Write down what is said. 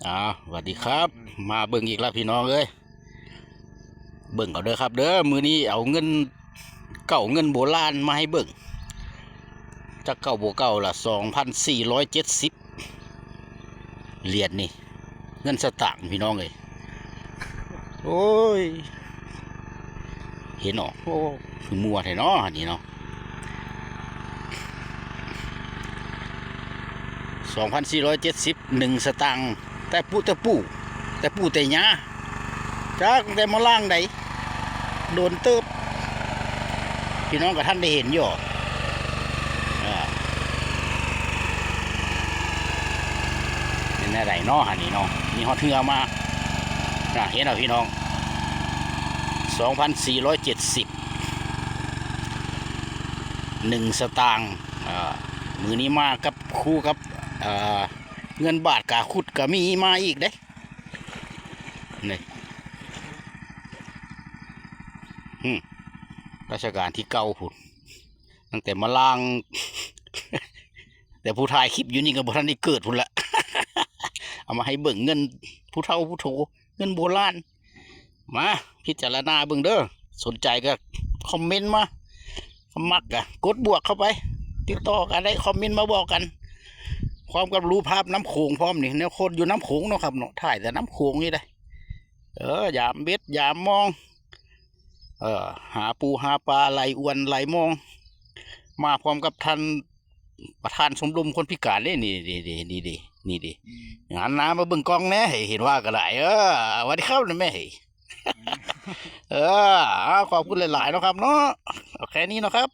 สวัสดีครับมาเบิ่งอีกแล้วพี่น้องเอ้ยเบิ่งเอาเด้อครับเด้อมื้อนี้เอาเงินเงินโบราณมาให้เบิ่งจักเก่าโบเก่าละ2,470เหรียญนี่เงินสตางค์พี่น้องเอ้ยโอ้ยเห็นเนาะโอ้คือมัวแท้เนาะอันนี้เนาะ2,470สตางค์แต่ปูแต่หญ้าจักแต่มาล่างใดโดนเติบพี่น้องกับท่านได้เห็นอยู่เป็นอะไรเนาะอันนี้เนาะมีฮอตเทือมาเห็นเหรอพี่น้อง2,470สตางค์มือนี้มากับคู่กับเงินบาทกาขุดก็มีมาอีกเด้นี่ราชการที่เก่าผุดตั้งแต่มาล่าง แต่ผู้ถ่ายคลิปอยู่นี่ก็บ่ทันได้เกิดพุ่นละเอามาให้เบิ่งเงินผู้เฒ่าผู้โถเงินโบราณมาพิจารณาเบิ่งเด้อสนใจก็คอมเมนต์มามักอะกดบวกเข้าไปติดต่อกันได้คอมเมนต์มาบอกกันพร้อมกับรู้ภาพน้ำโขงพร้อมนี่แนวคนอยู่น้ำโขงเนาะครับเนาะถ่ายแต่น้ำโขงนี่ได้ยามเบ็ดยามมองหาปูหาปลาไหลอวนไหลมองมาพร้อมกับท่านประธานชมรมคนพิการนี่ดีงานน้ำมาเบิ่งกล้องแน่เห็นว่าก็ได้สวัสดีครับนะแม่ขอบคุณหลายๆนะครับเนาะโอเคนี้นะครับ